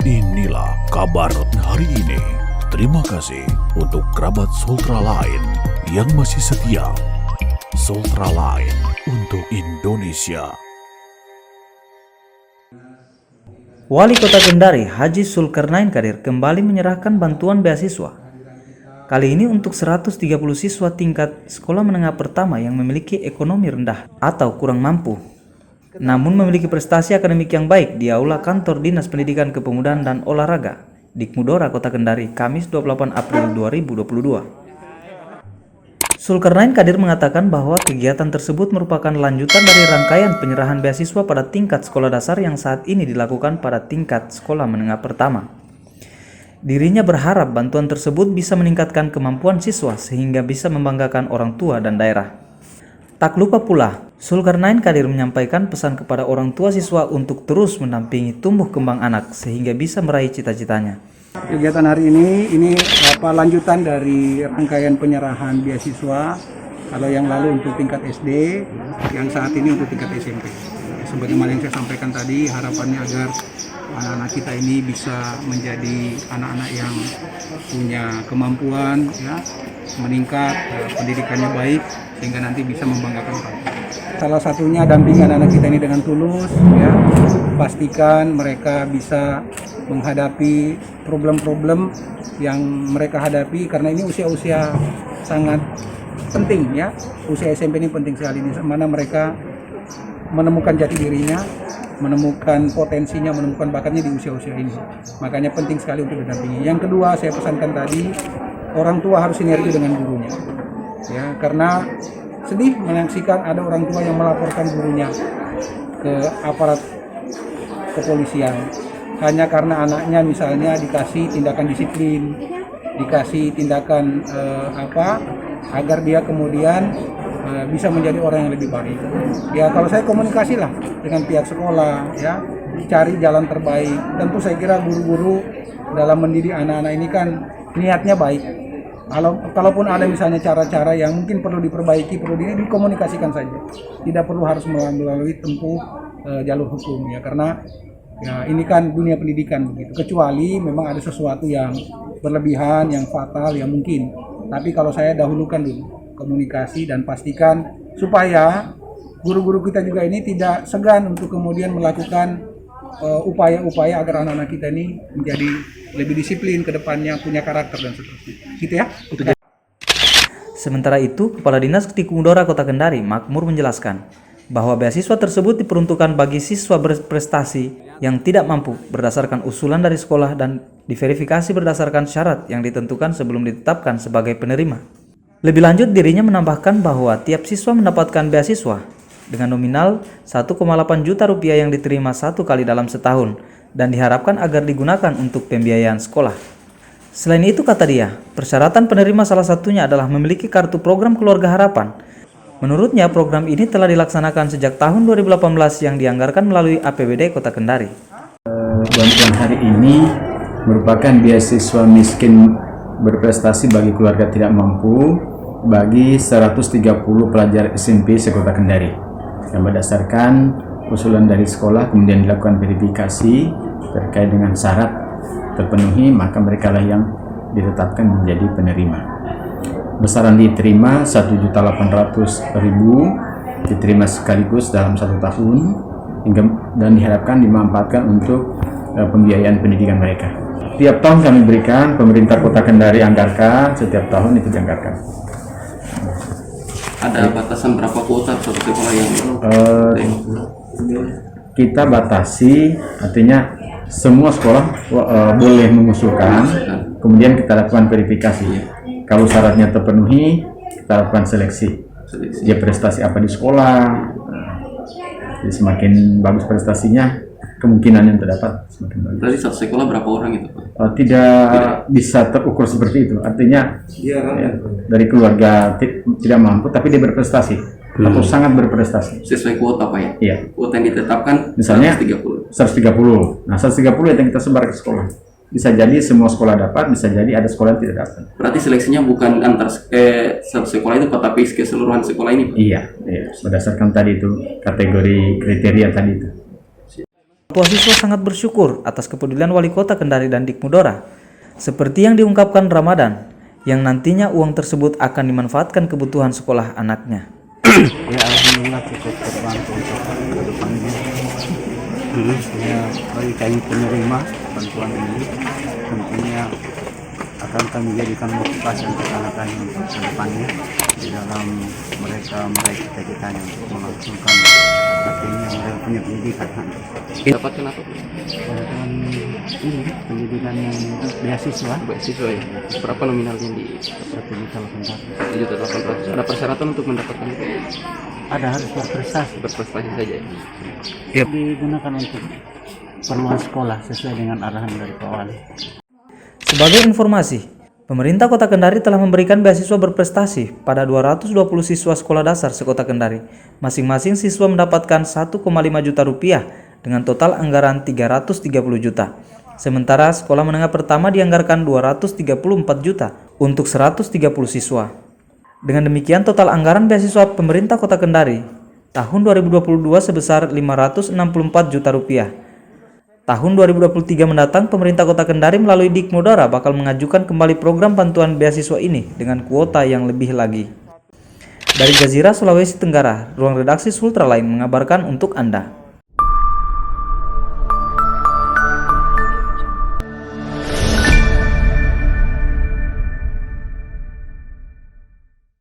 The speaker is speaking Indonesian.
Inilah kabar hari ini. Terima kasih untuk kerabat Sultra lain yang masih setia. Sultra lain untuk Indonesia. Wali Kota Kendari Haji Zulkarnain Kadir kembali menyerahkan bantuan beasiswa. Kali ini untuk 130 siswa tingkat sekolah menengah pertama yang memiliki ekonomi rendah atau kurang mampu, namun memiliki prestasi akademik yang baik di Aula Kantor Dinas Pendidikan Kepemudaan dan Olahraga, Dikmudora Kota Kendari, Kamis 28 April 2022. Zulkarnain Kadir mengatakan bahwa kegiatan tersebut merupakan lanjutan dari rangkaian penyerahan beasiswa pada tingkat sekolah dasar yang saat ini dilakukan pada tingkat sekolah menengah pertama. Dirinya berharap bantuan tersebut bisa meningkatkan kemampuan siswa sehingga bisa membanggakan orang tua dan daerah. Tak lupa pula, Zulkarnain Kadir menyampaikan pesan kepada orang tua siswa untuk terus mendampingi tumbuh kembang anak sehingga bisa meraih cita-citanya. Kegiatan hari ini lanjutan dari rangkaian penyerahan beasiswa. Kalau yang lalu untuk tingkat SD, yang saat ini untuk tingkat SMP. Sebagaimana yang saya sampaikan tadi, harapannya agar anak-anak kita ini bisa menjadi anak-anak yang punya kemampuan, ya, meningkat, pendidikannya baik, sehingga nanti bisa membanggakan orang. Salah satunya dampingan anak kita ini dengan tulus, ya, pastikan mereka bisa menghadapi problem-problem yang mereka hadapi, karena ini usia-usia sangat penting, ya. Usia SMP ini penting sekali, di mana mereka menemukan jati dirinya, menemukan potensinya, menemukan bakatnya di usia-usia ini. Makanya penting sekali untuk didampingi. Yang kedua, saya pesankan tadi, orang tua harus sinergi dengan gurunya, ya, karena sedih menyaksikan ada orang tua yang melaporkan gurunya ke aparat kepolisian hanya karena anaknya misalnya dikasih tindakan disiplin, dikasih tindakan agar dia kemudian bisa menjadi orang yang lebih baik. Ya, kalau saya komunikasilah dengan pihak sekolah, ya, cari jalan terbaik. Tentu saya kira guru-guru dalam mendidik anak-anak ini kan niatnya baik. Kalaupun ada misalnya cara-cara yang mungkin perlu diperbaiki, perlu dikomunikasikan saja. Tidak perlu harus melalui tempuh jalur hukum, ya, karena ya ini kan dunia pendidikan begitu. Kecuali memang ada sesuatu yang berlebihan, yang fatal, yang mungkin. Tapi kalau saya dahulukan dulu komunikasi dan pastikan supaya guru-guru kita juga ini tidak segan untuk kemudian melakukan upaya-upaya agar anak-anak kita ini menjadi lebih disiplin ke depannya, punya karakter dan seterusnya. Gitu ya. Sementara itu, Kepala Dinas Dikmudora Kota Kendari, Makmur, menjelaskan bahwa beasiswa tersebut diperuntukkan bagi siswa berprestasi yang tidak mampu berdasarkan usulan dari sekolah dan diverifikasi berdasarkan syarat yang ditentukan sebelum ditetapkan sebagai penerima. Lebih lanjut, dirinya menambahkan bahwa tiap siswa mendapatkan beasiswa dengan nominal 1,8 juta rupiah yang diterima satu kali dalam setahun dan diharapkan agar digunakan untuk pembiayaan sekolah. Selain itu, kata dia, persyaratan penerima salah satunya adalah memiliki kartu program Keluarga Harapan. Menurutnya, program ini telah dilaksanakan sejak tahun 2018 yang dianggarkan melalui APBD Kota Kendari. Bantuan hari ini merupakan beasiswa miskin berprestasi bagi keluarga tidak mampu bagi 130 pelajar SMP se-Kota Kendari. Yang berdasarkan usulan dari sekolah kemudian dilakukan verifikasi terkait dengan syarat terpenuhi, maka mereka lah yang ditetapkan menjadi penerima. Besaran diterima 1.800.000 diterima sekaligus dalam 1 tahun dan diharapkan dimanfaatkan untuk pembiayaan pendidikan mereka. Tiap tahun kami berikan, pemerintah Kota Kendari anggarkan, setiap tahun itu dianggarkan. Ada batasan berapa kuota satu sekolah yang kita batasi, artinya semua sekolah boleh mengusulkan, kemudian kita lakukan verifikasi. Kalau syaratnya terpenuhi, kita lakukan seleksi. Dia prestasi apa di sekolah, jadi semakin bagus prestasinya, kemungkinan yang terdapat semakin bagus. Berarti satu sekolah berapa orang itu, Pak? Tidak bisa terukur seperti itu. Artinya ya, dari keluarga tidak mampu, tapi dia berprestasi atau sangat berprestasi. Sesuai kuota, Pak, ya? Iya. Kuota yang ditetapkan misalnya 130. Nah, 130 yang kita sebar ke sekolah. Bisa jadi semua sekolah dapat, bisa jadi ada sekolah yang tidak dapat. Berarti seleksinya bukan antar satu sekolah itu, Pak, tapi keseluruhan sekolah ini, Pak? Iya, berdasarkan tadi itu kategori kriteria tadi itu. Tua siswa sangat bersyukur atas kepedulian Wali Kota Kendari dan Dikmudora. Seperti yang diungkapkan Ramadan, yang nantinya uang tersebut akan dimanfaatkan kebutuhan sekolah anaknya. Ya alhamdulillah cukup terbantu untuk ke depannya. Ya bagi kami penerima bantuan ini tentunya akan kami jadikan motivasi untuk anak-anak untuk ke depannya di dalam mereka meraih cita-citanya untuk melangsungkan artinya mereka punya pendidikan. Dapatkan apa? Dan ini pendidikan yang beasiswa Ya. Berapa nominalnya di 1.800.000. Ada persyaratan untuk mendapatkan itu? Ada harus berprestasi. Berprestasi saja ya? Digunakan untuk keperluan sekolah sesuai dengan arahan dari Pak Wali. Sebagai informasi, pemerintah Kota Kendari telah memberikan beasiswa berprestasi pada 220 siswa sekolah dasar sekota Kendari. Masing-masing siswa mendapatkan 1,5 juta rupiah dengan total anggaran 330 juta. Sementara sekolah menengah pertama dianggarkan 234 juta untuk 130 siswa. Dengan demikian total anggaran beasiswa pemerintah Kota Kendari tahun 2022 sebesar 564 juta rupiah. Tahun 2023 mendatang, pemerintah Kota Kendari melalui Dikmudora bakal mengajukan kembali program bantuan beasiswa ini dengan kuota yang lebih lagi. Dari Jazirah, Sulawesi Tenggara, ruang redaksi Sultra Line mengabarkan untuk Anda.